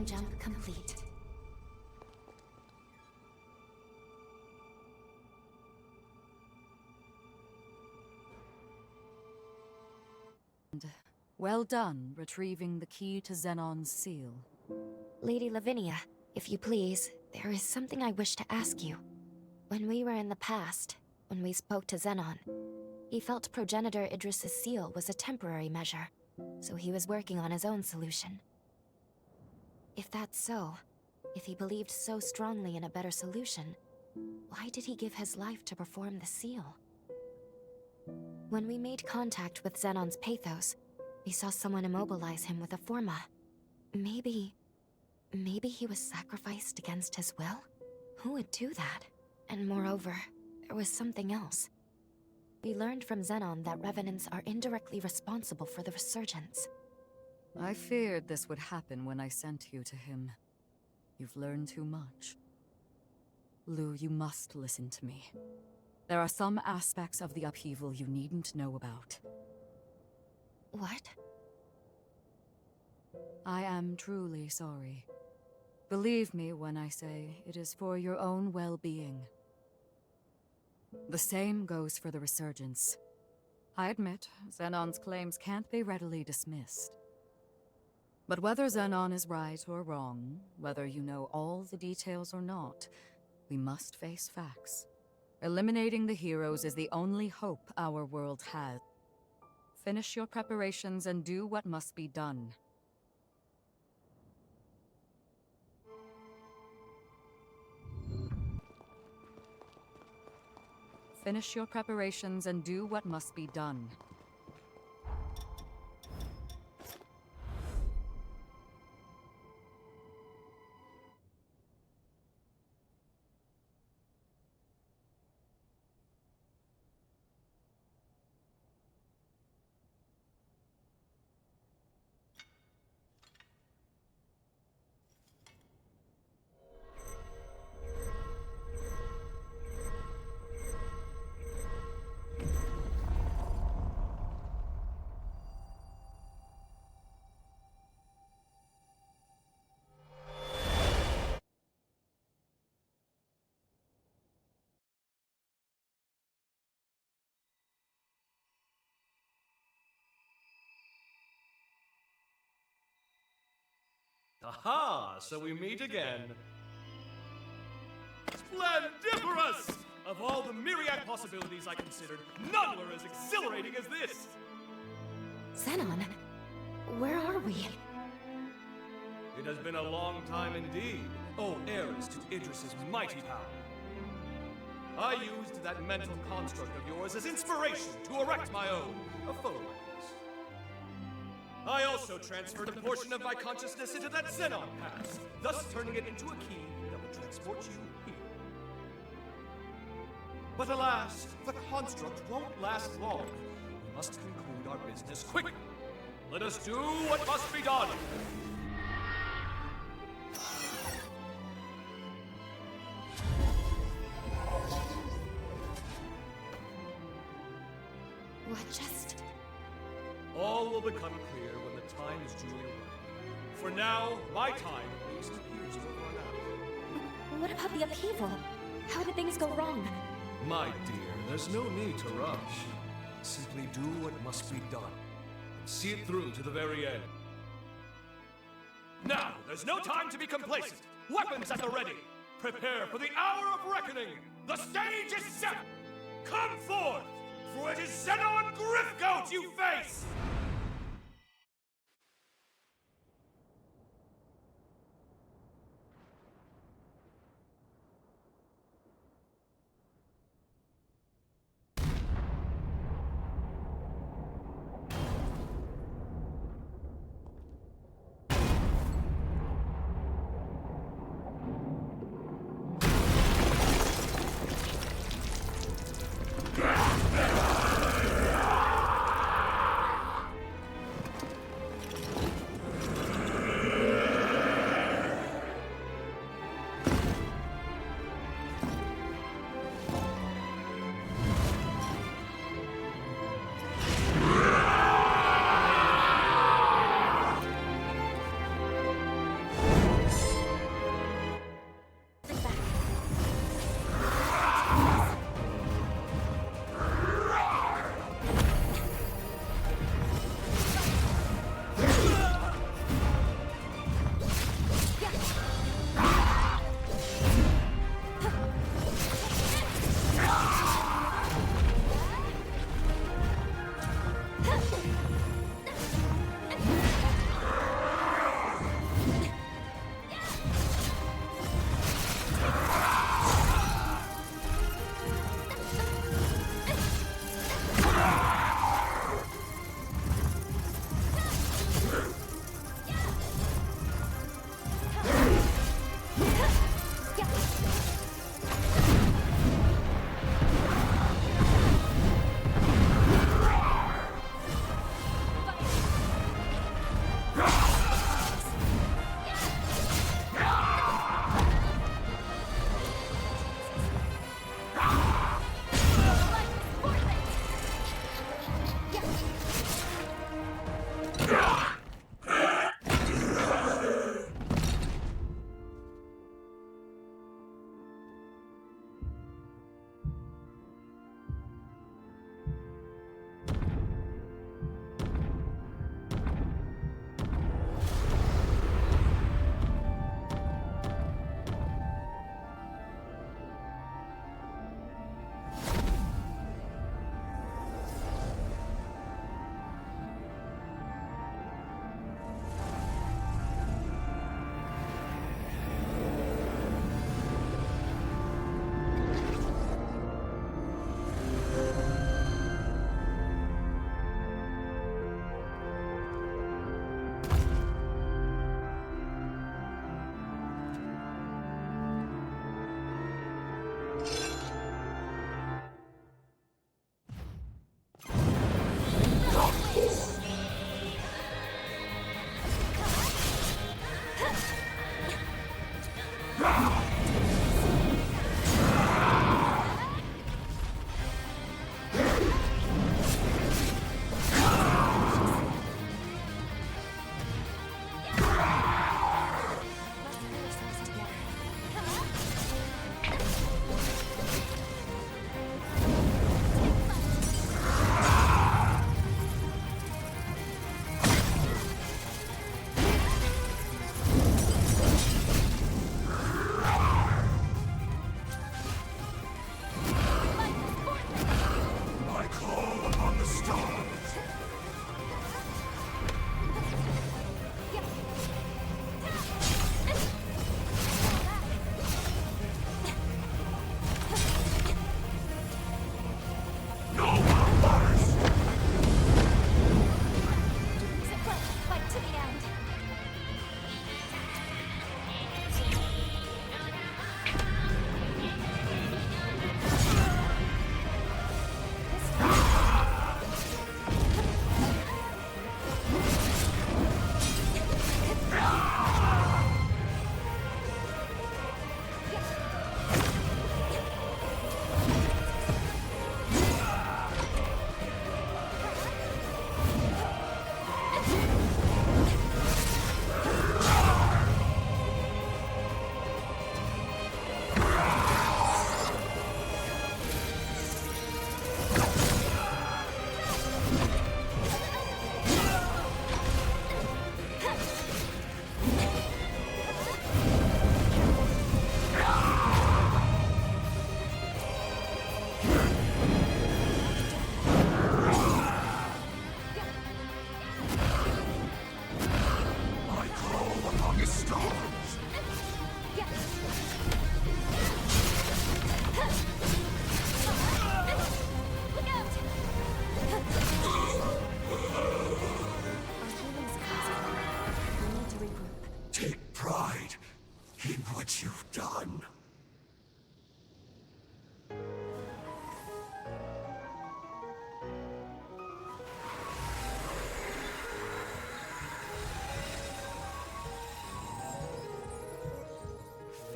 time jump complete. Well done, retrieving the key to Zenon's seal. Lady Lavinia, if you please, there is something I wish to ask you. When we were in the past, when we spoke to Zenon, he felt Progenitor Idris's seal was a temporary measure, so he was working on his own solution. If that's so, if he believed so strongly in a better solution, why did he give his life to perform the seal? When we made contact with Zenon's pathos, we saw someone immobilize him with a forma. Maybe he was sacrificed against his will? Who would do that? And moreover, there was something else. We learned from Zenon that revenants are indirectly responsible for the resurgence. I feared this would happen when I sent you to him. You've learned too much. Lou, you must listen to me. There are some aspects of the upheaval you needn't know about. What? I am truly sorry. Believe me when I say it is for your own well-being. The same goes for the resurgence. I admit, Zenon's claims can't be readily dismissed. But whether Zenon is right or wrong, whether you know all the details or not, we must face facts. Eliminating the heroes is the only hope our world has. Finish your preparations and do what must be done. Finish your preparations and do what must be done. Aha! So we meet again. Splendiferous! Of all the myriad possibilities I considered, none were as exhilarating as this! Zenon, where are we? It has been a long time indeed, O heirs to Idris's mighty power. I used that mental construct of yours as inspiration to erect my own, a photo like this. I also transferred a portion of my consciousness into that Zenon pass, thus turning it into a key that will transport you here. But alas, the construct won't last long. We must conclude our business quickly. Let us do what must be done. What just... All will become clear when the time is duly right. For now, my time at least appears to have run out. What about the upheaval? How did things go wrong? My dear, there's no need to rush. Simply do what must be done. And see it through to the very end. Now, there's no time to be complacent. Weapons at the ready. Prepare for the hour of reckoning. The stage is set. Come forth, for it is Zenon Griffgoat you face!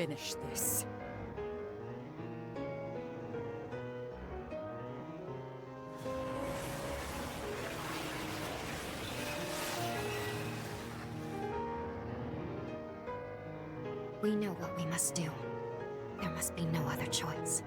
finish this. We know what we must do. There must be no other choice.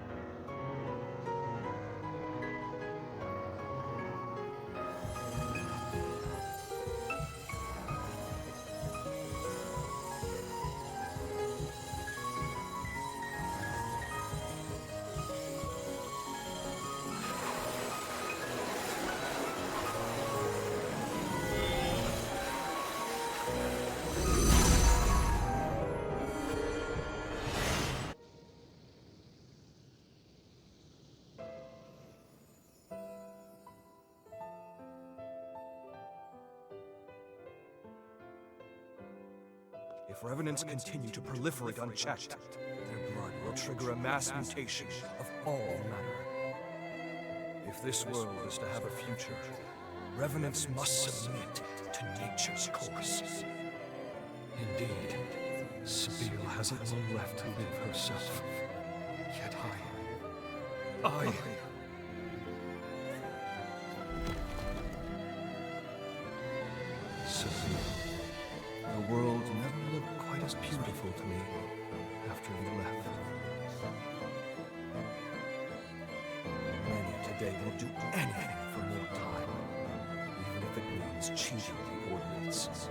If revenants continue to proliferate unchecked, their blood will trigger a mass mutation of all matter. If this world is to have a future, revenants must submit to nature's course. Indeed, Sabine hasn't long left to live herself. Yet I... Sabine, the world never looked quite as beautiful to me after you left. Many today will do anything for more time, even if it means cheating the ordinance.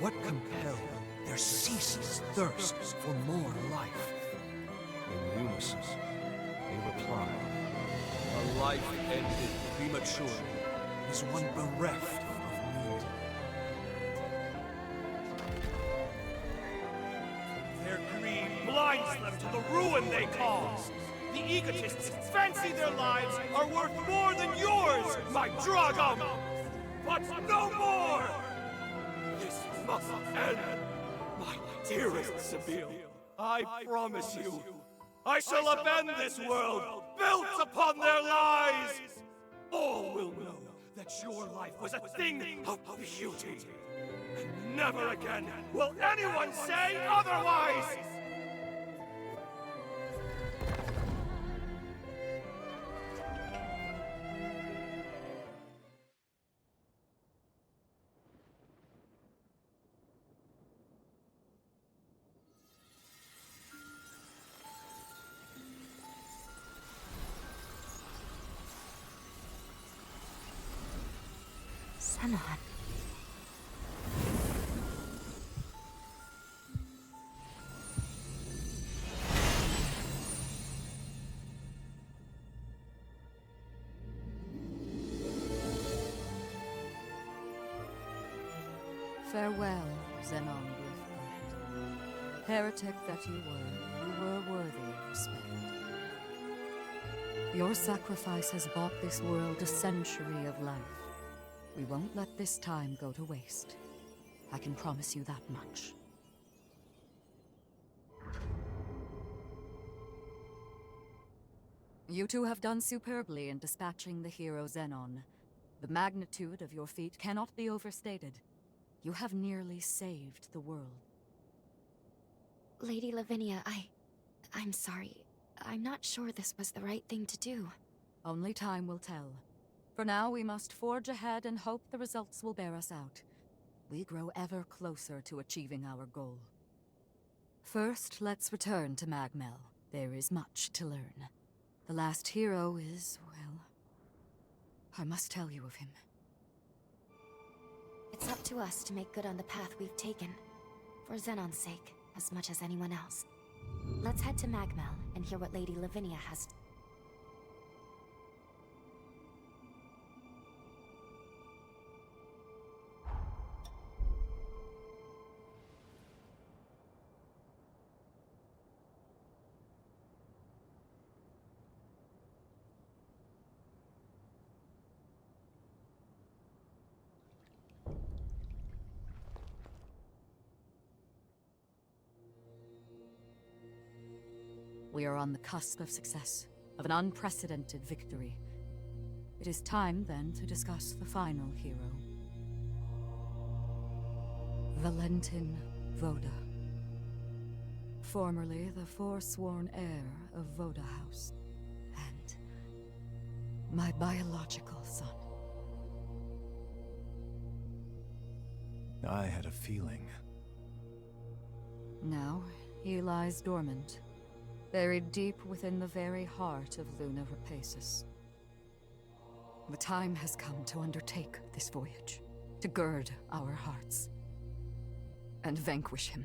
What compelled their ceaseless thirst for more life? In unison, they replied, "A life ended prematurely is one bereft of meaning." Their greed blinds them to the ruin they cause. The egotists fancy their lives are worth more than yours, my Dragom! But no more! This must end, my dearest Sabine. I promise you, I shall upend this world built upon their lies! All will know that your life was a thing of beauty. And never again will anyone say otherwise! Zenon. Farewell, Zenon Griffith. Heretic that you were worthy of respect. Your sacrifice has bought this world a century of life. We won't let this time go to waste. I can promise you that much. You two have done superbly in dispatching the hero Zenon. The magnitude of your feat cannot be overstated. You have nearly saved the world. Lady Lavinia, I'm sorry. I'm not sure this was the right thing to do. Only time will tell. For now, we must forge ahead and hope the results will bear us out. We grow ever closer to achieving our goal. First, let's return to Magmel. There is much to learn. The last hero is, well, I must tell you of him. It's up to us to make good on the path we've taken. For Zenon's sake, as much as anyone else. Let's head to Magmel and hear what Lady Lavinia has. We are on the cusp of success, of an unprecedented victory. It is time, then, to discuss the final hero. Valentin Voda. Formerly the forsworn heir of Voda House. And my biological son. I had a feeling. Now, he lies dormant, buried deep within the very heart of Luna Rapaces. The time has come to undertake this voyage, to gird our hearts, and vanquish him.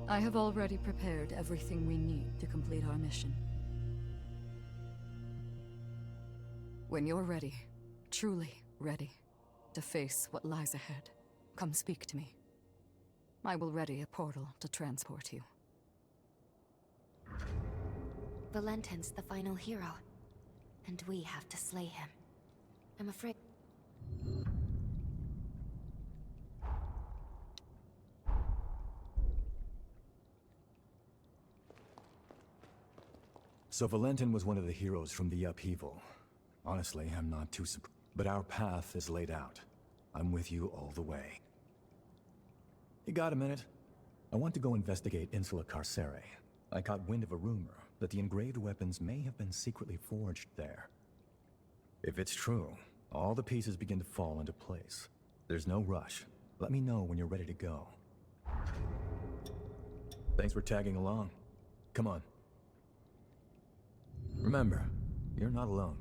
I have already prepared everything we need to complete our mission. When you're ready, truly ready, to face what lies ahead, come speak to me. I will ready a portal to transport you. Valentin's the final hero, and we have to slay him. I'm afraid... So Valentin was one of the heroes from the upheaval. Honestly, I'm not too surprised. But our path is laid out. I'm with you all the way. You got a minute? I want to go investigate Insula Carcere. I caught wind of a rumor that the engraved weapons may have been secretly forged there. If it's true, all the pieces begin to fall into place. There's no rush. Let me know when you're ready to go. Thanks for tagging along. Come on. Remember, you're not alone.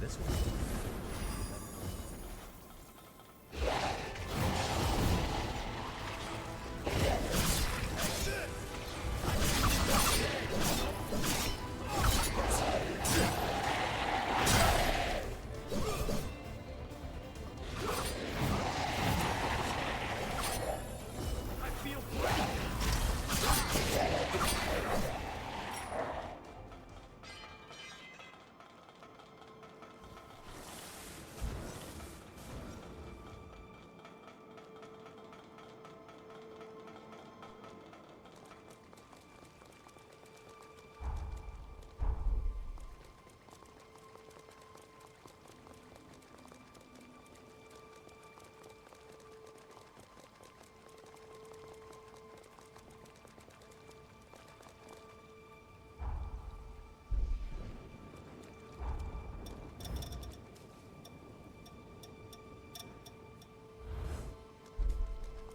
this one.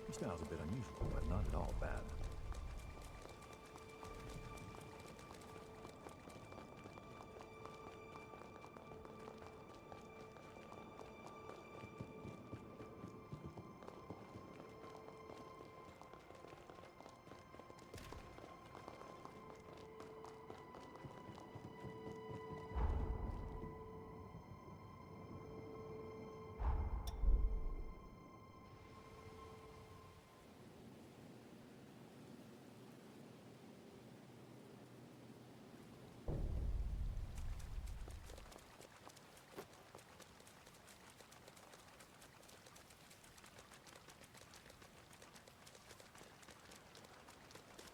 Your style's a bit unusual, but not at all bad.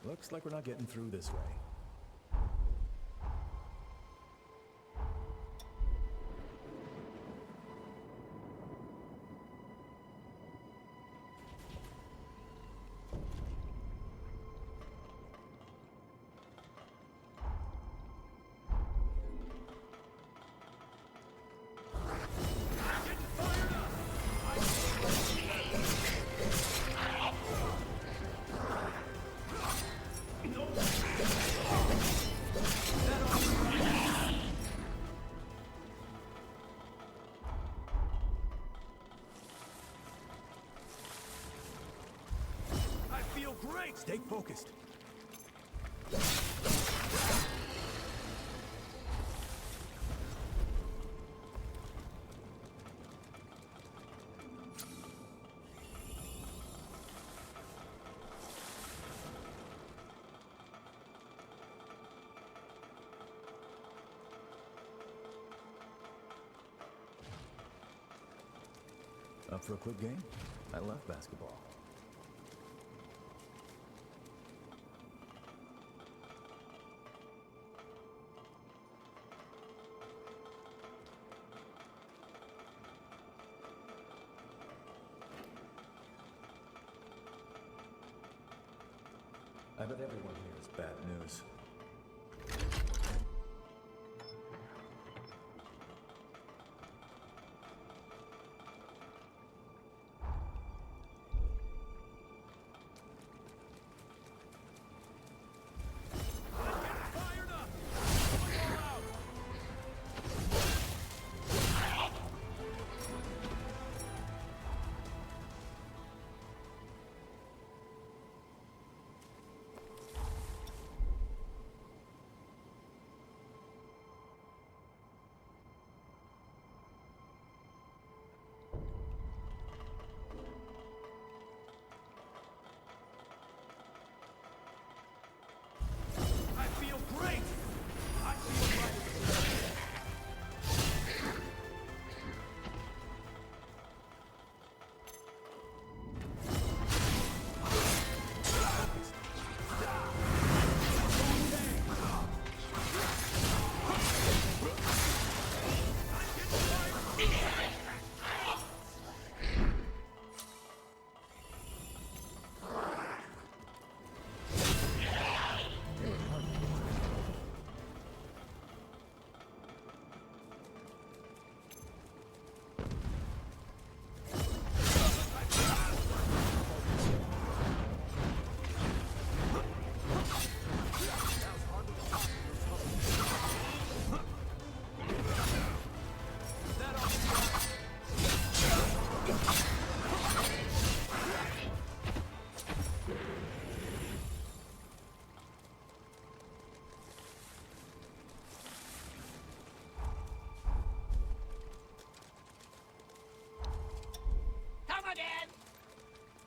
Looks like we're not getting through this way. Great! Stay focused. Up for a quick game? I love basketball. I bet everyone here is bad news.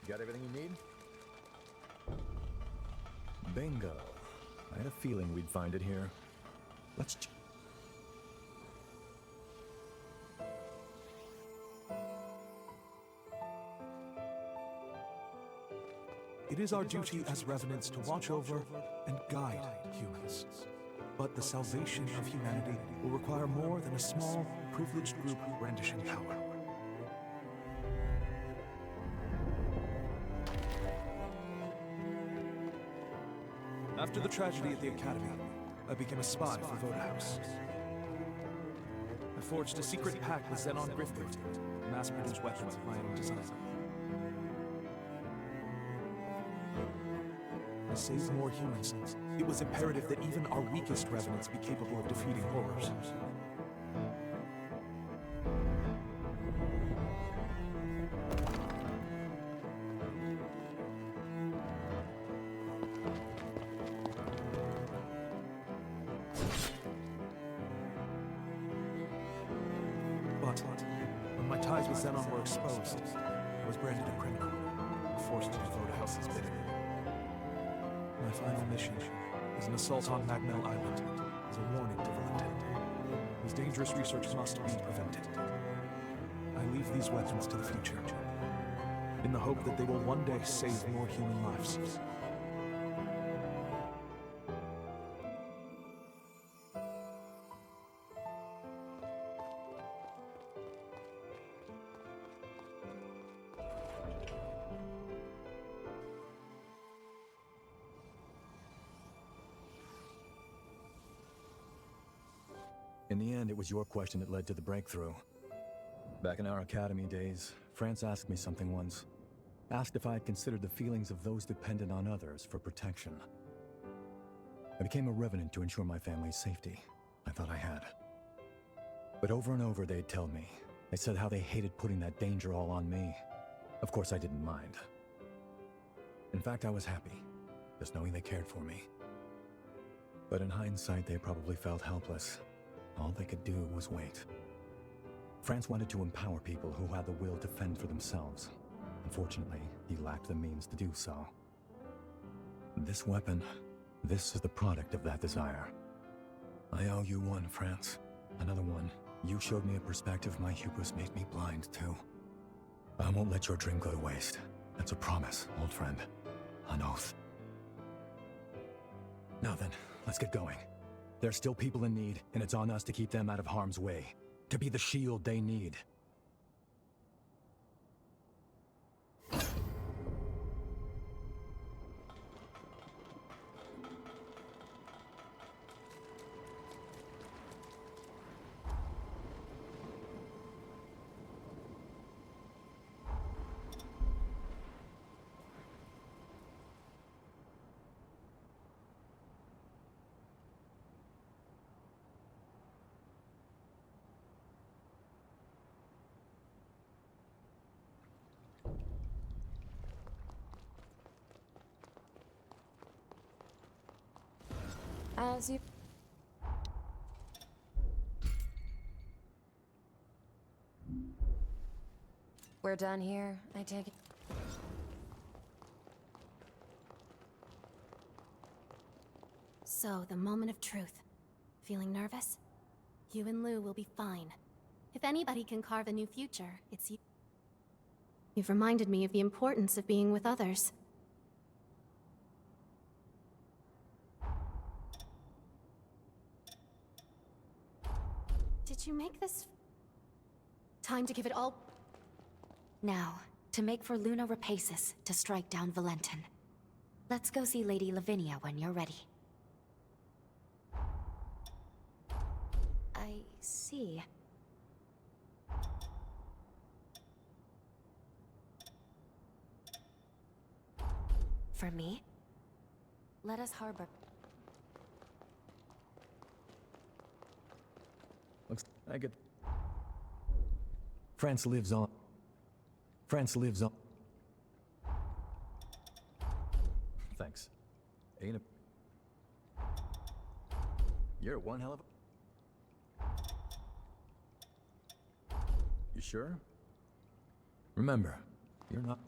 got everything you need? Bingo. I had a feeling we'd find it here. Let's It is our duty as revenants to watch over and guide humans. But the salvation of humanity will require more than a small, privileged group brandishing power. After the tragedy at the Academy, I became a spy for Voda House. I forged a secret pact with Zenon grifters to mass-produce weapons of my own design. I saved more humans. It was imperative that even our weakest revenants be capable of defeating horrors. But when my ties with Zenon were exposed, I was branded a criminal, forced to devote House's bidding. My final mission is an assault on Magnell Island as a warning to Valentin. His dangerous research must be prevented. I leave these weapons to the future, in the hope that they will one day save more human lives. In the end, it was your question that led to the breakthrough. Back in our academy days, France asked me something once. Asked if I had considered the feelings of those dependent on others for protection. I became a revenant to ensure my family's safety. I thought I had. But over and over they'd tell me. They said how they hated putting that danger all on me. Of course I didn't mind. In fact, I was happy, just knowing they cared for me. But in hindsight, they probably felt helpless. All they could do was wait. France wanted to empower people who had the will to fend for themselves. Unfortunately, he lacked the means to do so. This weapon, this is the product of that desire. I owe you one, France. Another one. You showed me a perspective my hubris made me blind to. I won't let your dream go to waste. That's a promise, old friend. An oath. Now then, let's get going. There's still people in need, and it's on us to keep them out of harm's way. To be the shield they need. As you... We're done here, I take it. So, the moment of truth. Feeling nervous? You and Lou will be fine. If anybody can carve a new future, it's you. You've reminded me of the importance of being with others. Did you make this... Time to give it all... Now, to make for Luna Rapaces to strike down Valentin. Let's go see Lady Lavinia when you're ready. I see. For me? Let us harbor... Looks like I get... France lives on. France lives on. Thanks. Ain't a... You're one hell of a... You sure? Remember, you're not...